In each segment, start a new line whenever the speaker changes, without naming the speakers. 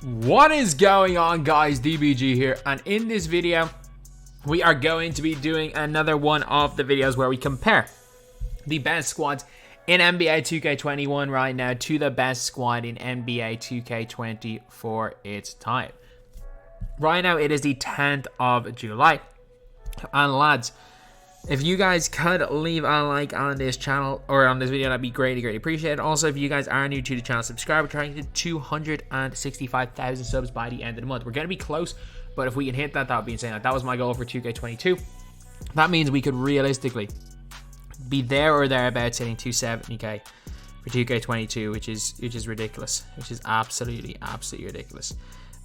What is going on, guys? DBG here, and in this video we are going to be doing another one of the videos where we compare the best squads in NBA 2K21 right now to the best squad in NBA 2K20 for its time. Right now it is the 10th of July, and lads, if you guys could leave a like on this channel or on this video, that'd be greatly appreciated. Also, if you guys are new to the channel, subscribe. We're trying to get 265,000 subs by the end of the month. We're going to be close, but if we can hit that, that would be insane. Like, that was my goal for 2K22. That means we could realistically be there or thereabouts hitting 270k for 2K22, which is ridiculous. Which is absolutely ridiculous.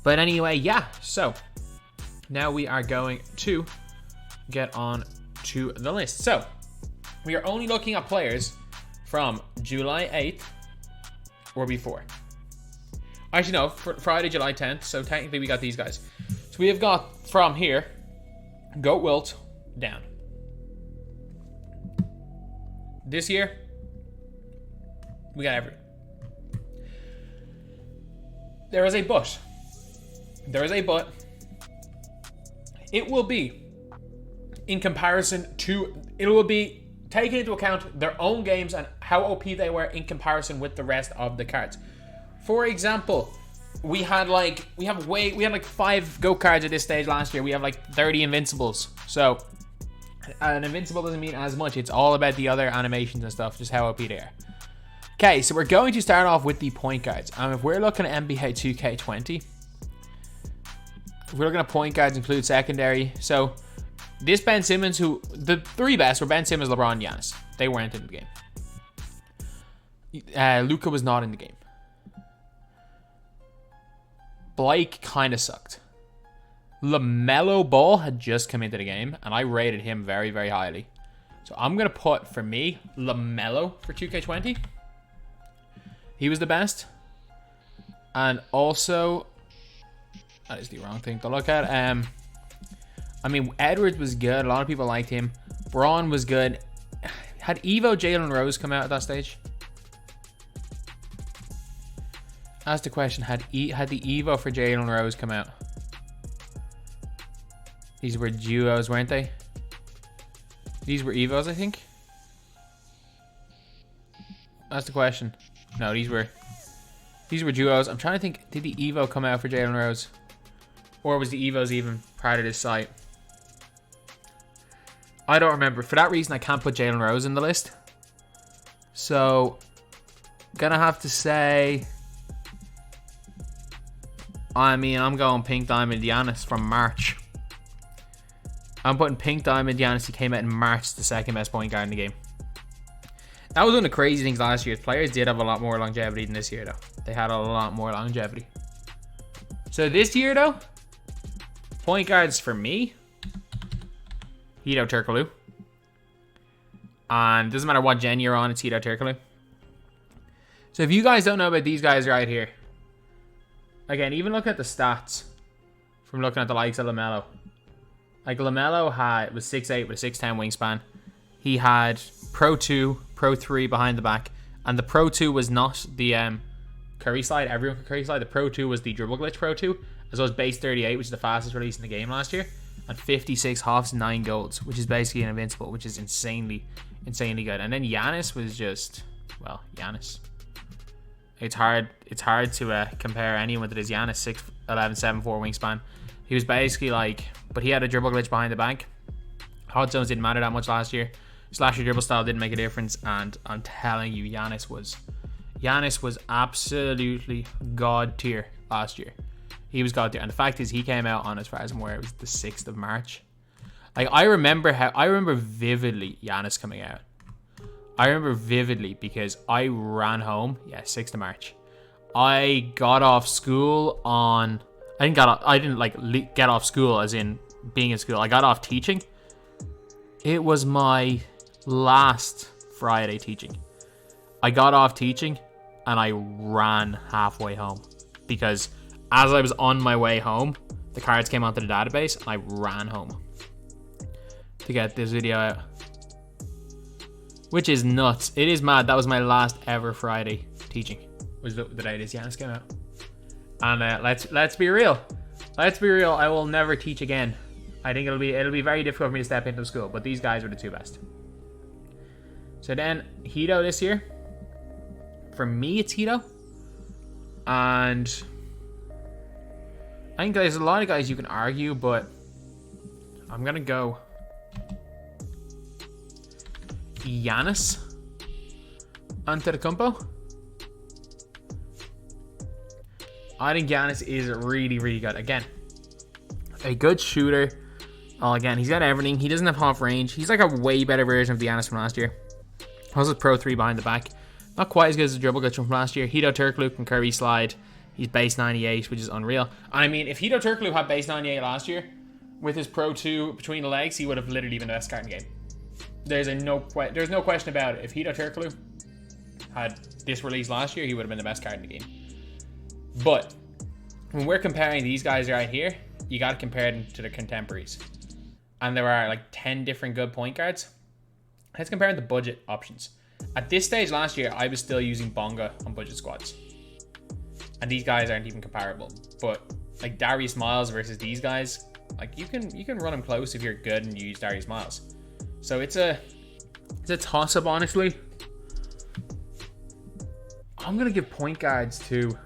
But anyway, yeah. So now we are going to get on to the list. So we are only looking at players from July 8th or before. Actually, no, Friday, July 10th. So technically we got these guys. So we have got from here, Goat Wilt down. This year, we got everything. There is a but. There is a but. It will be in comparison to, it will be taking into account their own games and how OP they were in comparison with the rest of the cards. For example, we had like 5 GOAT cards at this stage last year. We have like 30 invincibles. So an invincible doesn't mean as much. It's all about the other animations and stuff, just how OP they are. Okay, so we're going to start off with the point guards. If we're looking at NBA 2K20, if we're looking at point guards include secondary. So this Ben Simmons, who the 3 best were Ben Simmons, LeBron, Giannis. They weren't in the game. Luka was not in the game. Blake kind of sucked. LaMelo Ball had just come into the game, and I rated him very highly. So I'm going to put, for me, LaMelo for 2K20. He was the best. And also, that is the wrong thing to look at. I mean, Edwards was good. A lot of people liked him. Braun was good. Had Evo Jalen Rose come out at that stage? Ask the question. Had the Evo for Jalen Rose come out? These were duos, weren't they? These were Evos, I think. That's the question. No, these were duos. I'm trying to think. Did the Evo come out for Jalen Rose? Or was the Evos even part of this site? I don't remember. For that reason, I can't put Jalen Rose in the list. So, gonna have to say, I mean, I'm going Pink Diamond Giannis from March. I'm putting Pink Diamond Giannis. He came out in March, the second best point guard in the game. That was one of the crazy things last year. Players did have a lot more longevity than this year, though. They had a lot more longevity. So this year, though, point guards for me, Hedo Turkoglu. And doesn't matter what gen you're on, it's Hedo Turkoglu. So if you guys don't know about these guys right here, again, even look at the stats from looking at the likes of LaMelo. Like, LaMelo was 6'8" with a 6'10" wingspan. He had Pro 2, Pro 3 behind the back. And the Pro 2 was not the Curry slide. Everyone could Curry slide. The Pro 2 was the dribble glitch Pro 2. As well as base 38, which is the fastest release in the game last year. And 56 halves, 9 golds, which is basically an invincible, which is insanely good. And then Giannis was just, well, Giannis. It's hard to compare anyone to this Giannis 6'11", 7'4" wingspan. He was basically like, but he had a dribble glitch behind the back. Hot zones didn't matter that much last year. Slasher dribble style didn't make a difference, and I'm telling you, Giannis was absolutely god tier last year. He was god tier, and the fact is, he came out on, as far as I'm aware, it was the 6th of March. Like, I remember vividly Giannis coming out. I remember vividly because I ran home. Yeah, 6th of March. I got off school on. I didn't get off school as in being in school. I got off teaching. It was my last Friday teaching. I got off teaching and I ran halfway home because as I was on my way home, the cards came onto the database and I ran home to get this video out. Which is nuts. It is mad. That was my last ever Friday teaching. Was the day this Giannis came out. And let's be real. Let's be real. I will never teach again. I think it'll be very difficult for me to step into school. But these guys are the two best. So then Hito this year. For me, it's Hito. And I think there's a lot of guys you can argue, but I'm gonna go Giannis Antetokounmpo. I think Giannis is really, really good. Again, a good shooter. Oh, again, he's got everything. He doesn't have half range. He's like a way better version of Giannis from last year. Also Pro 3 behind the back. Not quite as good as the dribble glitch from last year. Hito Turkoglu can Curry slide. He's base 98, which is unreal. And I mean, if Hito Turkoglu had base 98 last year, with his Pro 2 between the legs, he would have literally been the best card in the game. There's no question about it. If Hito Turkoglu had this release last year, he would have been the best card in the game. But when we're comparing these guys right here, you got to compare them to the contemporaries. And there are like 10 different good point guards. Let's compare the budget options. At this stage last year, I was still using Bonga on budget squads. And these guys aren't even comparable. But like Darius Miles versus these guys, like you can run them close if you're good and you use Darius Miles. So it's a toss-up, honestly. I'm gonna give point guards to...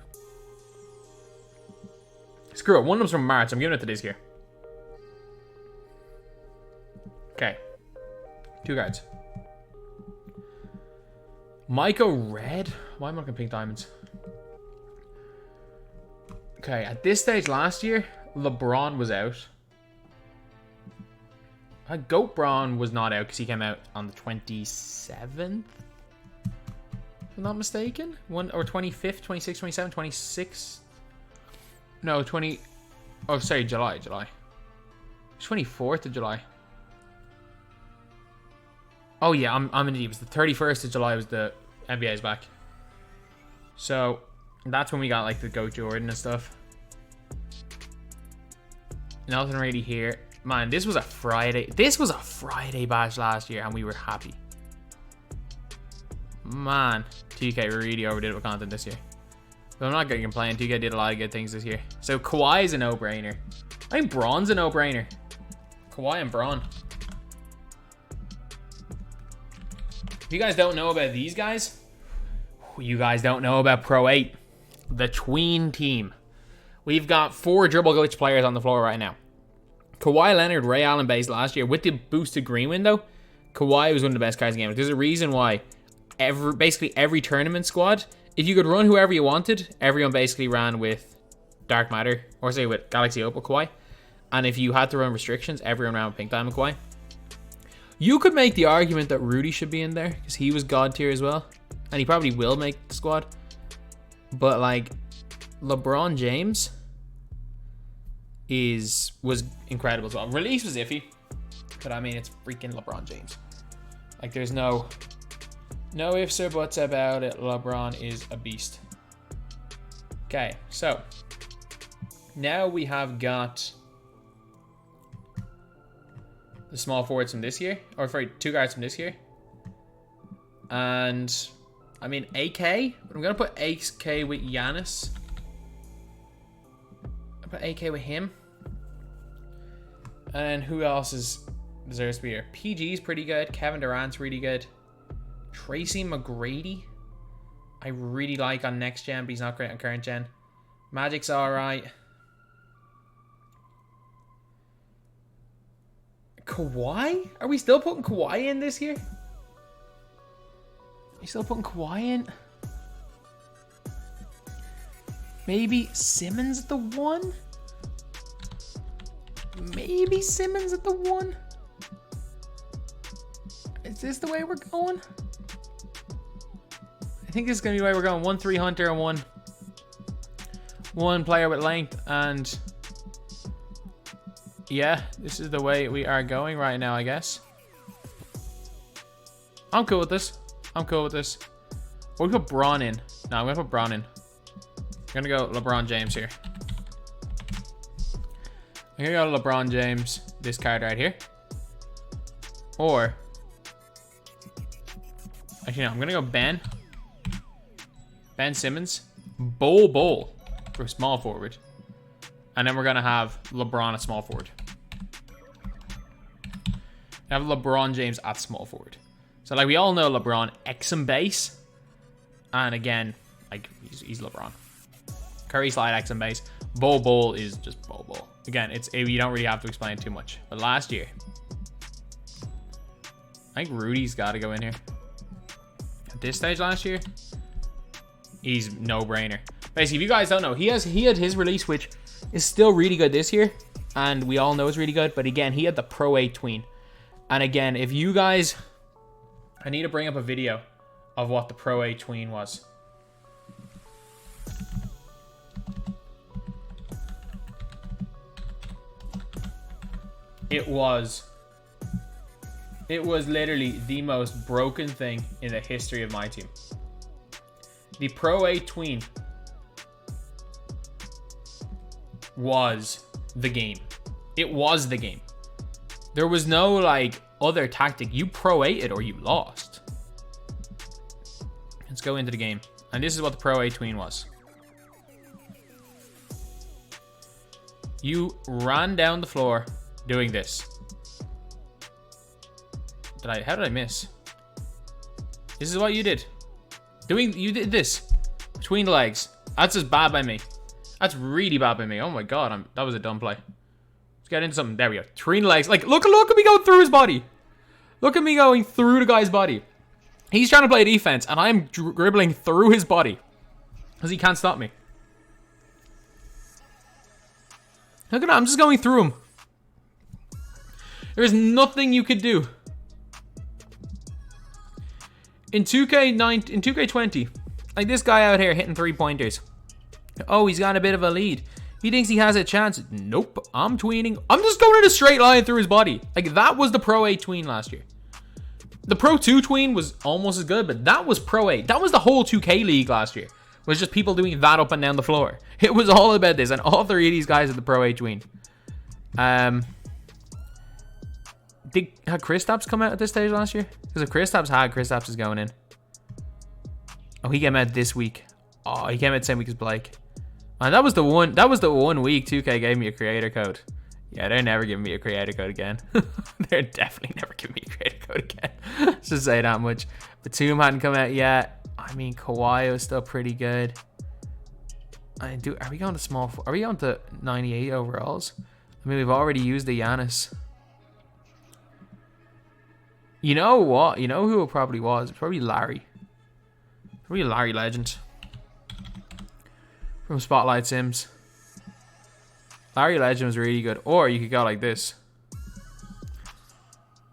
Screw it, one of them's from March. I'm giving it to this year. Okay. Two guards. Myco Red? Why am I looking pink diamonds? Okay, at this stage last year, LeBron was out. Goat Braun was not out because he came out on the 27th. If I'm not mistaken. 25th, 26th, 27th, 26th. No, 20... Oh, sorry, July. 24th of July. Oh, yeah, I'm in the deep. It's the 31st of July was the NBA's back. So, that's when we got, like, the GOAT Jordan and stuff. Nothing really here. Man, this was a Friday. This was a Friday batch last year, and we were happy. Man, 2K really overdid it with content this year. But I'm not going to complain. 2K did a lot of good things this year. So, Kawhi is a no-brainer. I think Braun's a no-brainer. Kawhi and Braun. If you guys don't know about these guys, you guys don't know about Pro 8. The tween team. We've got 4 dribble glitch players on the floor right now. Kawhi Leonard, Ray Allen base last year with the boosted green window. Kawhi was one of the best guys in the game. There's a reason why basically every tournament squad, if you could run whoever you wanted, everyone basically ran with Dark Matter, or say with Galaxy Opal Kawhi. And if you had to run restrictions, everyone ran with Pink Diamond Kawhi. You could make the argument that Rudy should be in there because he was God tier as well. And he probably will make the squad. But like LeBron James was incredible as well. Release was iffy, but I mean it's freaking LeBron James. Like there's no ifs or buts about it. LeBron is a beast. Okay, so now we have got the small forwards from this year, or sorry, 2 guards from this year. And I mean AK, but I'm gonna put AK with Giannis. I'll put AK with him. And who else deserves to be here? PG's pretty good. Kevin Durant's really good. Tracy McGrady, I really like on next gen, but he's not great on current gen. Magic's alright. Kawhi? Are we still putting Kawhi in this year? Are we still putting Kawhi in? Maybe Simmons at the 1? Maybe Simmons at the 1? Is this the way we're going? I think this is going to be the way we're going. 1-3 Hunter and one player with length. And yeah, this is the way we are going right now, I guess. I'm cool with this. I'm cool with this. We'll put Braun in. No, I'm going to put Braun in. I'm going to go LeBron James here. I'm going to go LeBron James, this card right here. Or, actually no, I'm going to go Ben Simmons. Bol. for small forward. And then we're going to have LeBron at small forward. We have LeBron James at small forward. So, like, we all know LeBron X and base. And again, like, he's LeBron. Curry slide X and base. Bol is just Bol. Again, you don't really have to explain too much. But last year, I think Rudy's got to go in here. At this stage last year, he's no-brainer. Basically, if you guys don't know, he had his release, which is still really good this year. And we all know it's really good. But again, he had the Pro 8 tween. And again, if you guys... I need to bring up a video of what the Pro 8 tween was. It was literally the most broken thing in the history of my team. The Pro 8 tween was the game. It was the game. There was no, like, other tactic. You Pro 8 it or you lost. Let's go into the game. And this is what the Pro 8 tween was. You ran down the floor doing this. How did I miss? This is what you did. You did this. Between the legs. That's just bad by me. That's really bad by me. Oh my god, that was a dumb play. Let's get into something. There we go. Between the legs. Like, look at me going through his body. Look at me going through the guy's body. He's trying to play defense, and I'm dribbling through his body. Because he can't stop me. Look at that. I'm just going through him. There's nothing you could do. In 2K20, like this guy out here hitting 3-pointers. Oh, he's got a bit of a lead. He thinks he has a chance. Nope, I'm tweening. I'm just going in a straight line through his body. Like, that was the Pro 8 tween last year. The Pro 2 tween was almost as good, but that was Pro 8. That was the whole 2K league last year. It was just people doing that up and down the floor. It was all about this, and all three of these guys at the Pro 8 tween. Had Kristaps come out at this stage last year? Because if Kristaps is going in. Oh, he came out this week. Oh, he came out the same week as Blake. And that was the one week 2K gave me a creator code. Yeah, they're never giving me a creator code again. They're definitely never giving me a creator code again. Let's just say that much. Batum hadn't come out yet. I mean, Kawhi was still pretty good. Are we going to small? Are we going to 98 overalls? I mean, we've already used the Giannis. You know what? You know who it probably was? Probably Larry. Probably Larry Legend. From Spotlight Sims. Larry Legend was really good. Or you could go like this.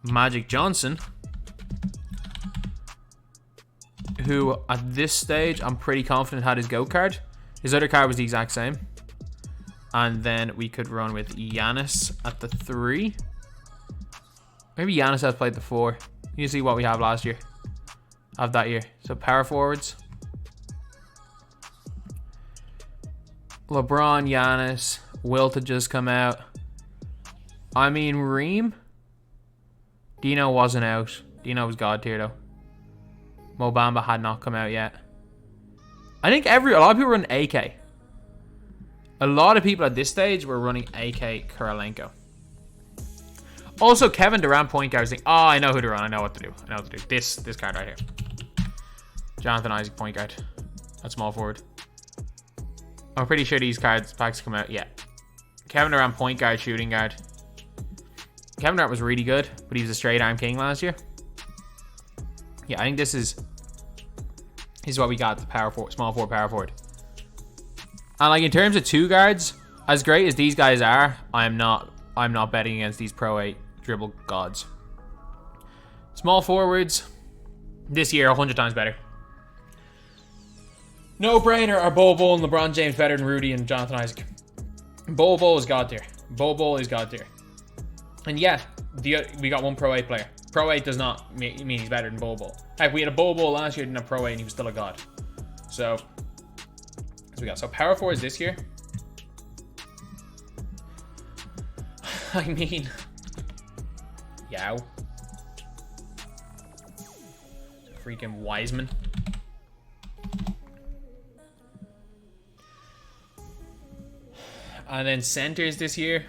Magic Johnson. Who, at this stage, I'm pretty confident had his GOAT card. His other card was the exact same. And then we could run with Giannis at the 3. Maybe Giannis has played the 4. You see what we have last year. Of that year. So power forwards. LeBron, Giannis. Wilt had just come out. I mean, Reem. Dino wasn't out. Dino was God tier though. Mo Bamba had not come out yet. I think a lot of people run AK. A lot of people at this stage were running AK Kirilenko. Also, Kevin Durant point guard is like, oh, I know who to run. I know what to do. This card right here. Jonathan Isaac point guard. That's small forward. I'm pretty sure these packs come out. Yeah. Kevin Durant point guard, shooting guard. Kevin Durant was really good, but he was a straight arm king last year. Yeah, I think this is what we got. The power forward, small forward, power forward. And like in terms of 2 guards, as great as these guys are, I'm not betting against these Pro 8 dribble gods. Small forwards, this year 100 times better. No brainer are Bol and LeBron James better than Rudy and Jonathan Isaac. Bol is God tier. Bol is God tier. And yeah, we got one Pro 8 player. Pro 8 does not mean he's better than Bol. Heck, we had a Bol last year, didn't have Pro 8, and he was still a god. So, that's what we got. So power forwards this year. I mean, Yao. Freaking Wiseman. And then centers this year.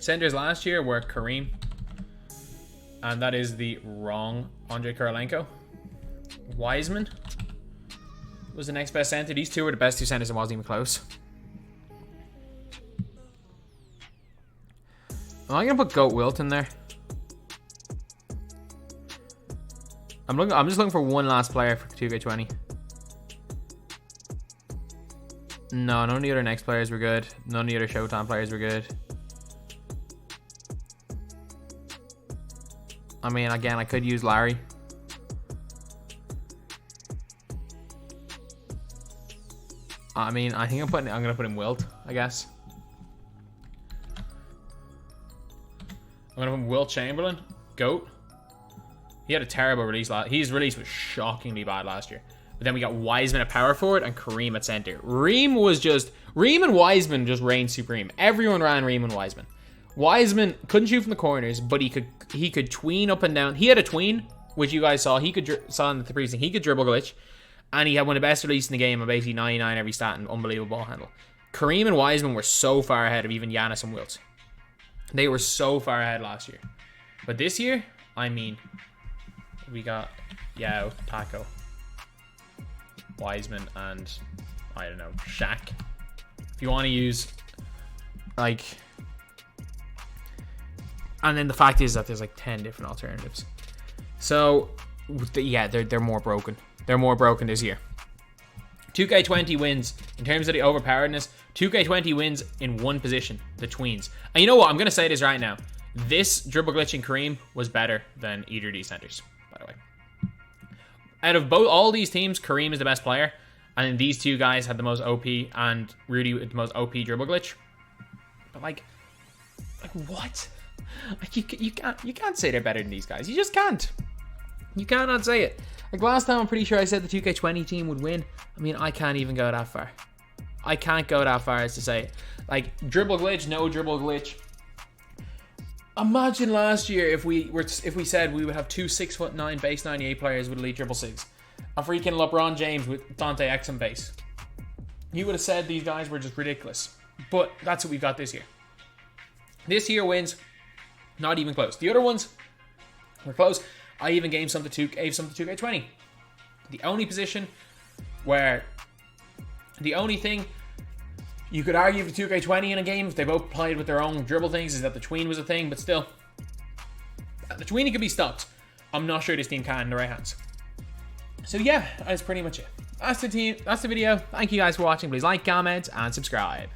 Centers last year were Kareem. And that is the wrong Andre Kirilenko. Wiseman was the next best center. These two were the best two centers and wasn't even close. Am I gonna put Goat Wilt in there? I'm just looking for one last player for 2K20. No, none of the other next players were good. None of the other Showtime players were good. I mean, again, I could use Larry. I mean, I think I'm gonna put in Wilt, I guess. I'm gonna put Wilt Chamberlain, GOAT. He had a terrible release his release was shockingly bad last year. But then we got Wiseman at power forward and Kareem at center. Reem and Wiseman just reigned supreme. Everyone ran Reem and Wiseman. Wiseman couldn't shoot from the corners, but he could tween up and down. He had a tween, which you guys saw. He saw in the precinct. He could dribble glitch. And he had one of the best releases in the game, of basically 99 every stat and unbelievable ball handle. Kareem and Wiseman were so far ahead of even Giannis and Wilt. They were so far ahead last year. But this year, I mean, we got Yao, Taco, Wiseman, and I don't know, Shaq. If you want to use, like, and then the fact is that there's like 10 different alternatives. So, yeah, they're more broken. They're more broken this year. 2K20 wins, in terms of the overpoweredness, 2K20 wins in one position, the tweens. And you know what? I'm going to say this right now. This dribble glitching Kareem was better than either of these centers, by the way. Out of all these teams, Kareem is the best player. And these two guys had the most OP and Rudy with the most OP dribble glitch. But like what? Like you can't say they're better than these guys. You just can't. You cannot say it. Like last time, I'm pretty sure I said the 2K20 team would win. I mean, I can't even go that far. I can't go that far as to say, like, dribble glitch, no dribble glitch. Imagine last year if we said we would have two 6'9" base 98 players with elite dribble sigs, a freaking LeBron James with Dante Exum base. You would have said these guys were just ridiculous. But that's what we've got this year. This year wins, not even close. The other ones were close. I even gave some to 2K20. The only position where the only thing you could argue for 2K20 in a game, if they both played with their own dribble things, is that the tween was a thing, but still, the tweenie could be stopped. I'm not sure this team can in the right hands. So yeah, that's pretty much it. That's the video. Thank you guys for watching. Please like, comment, and subscribe.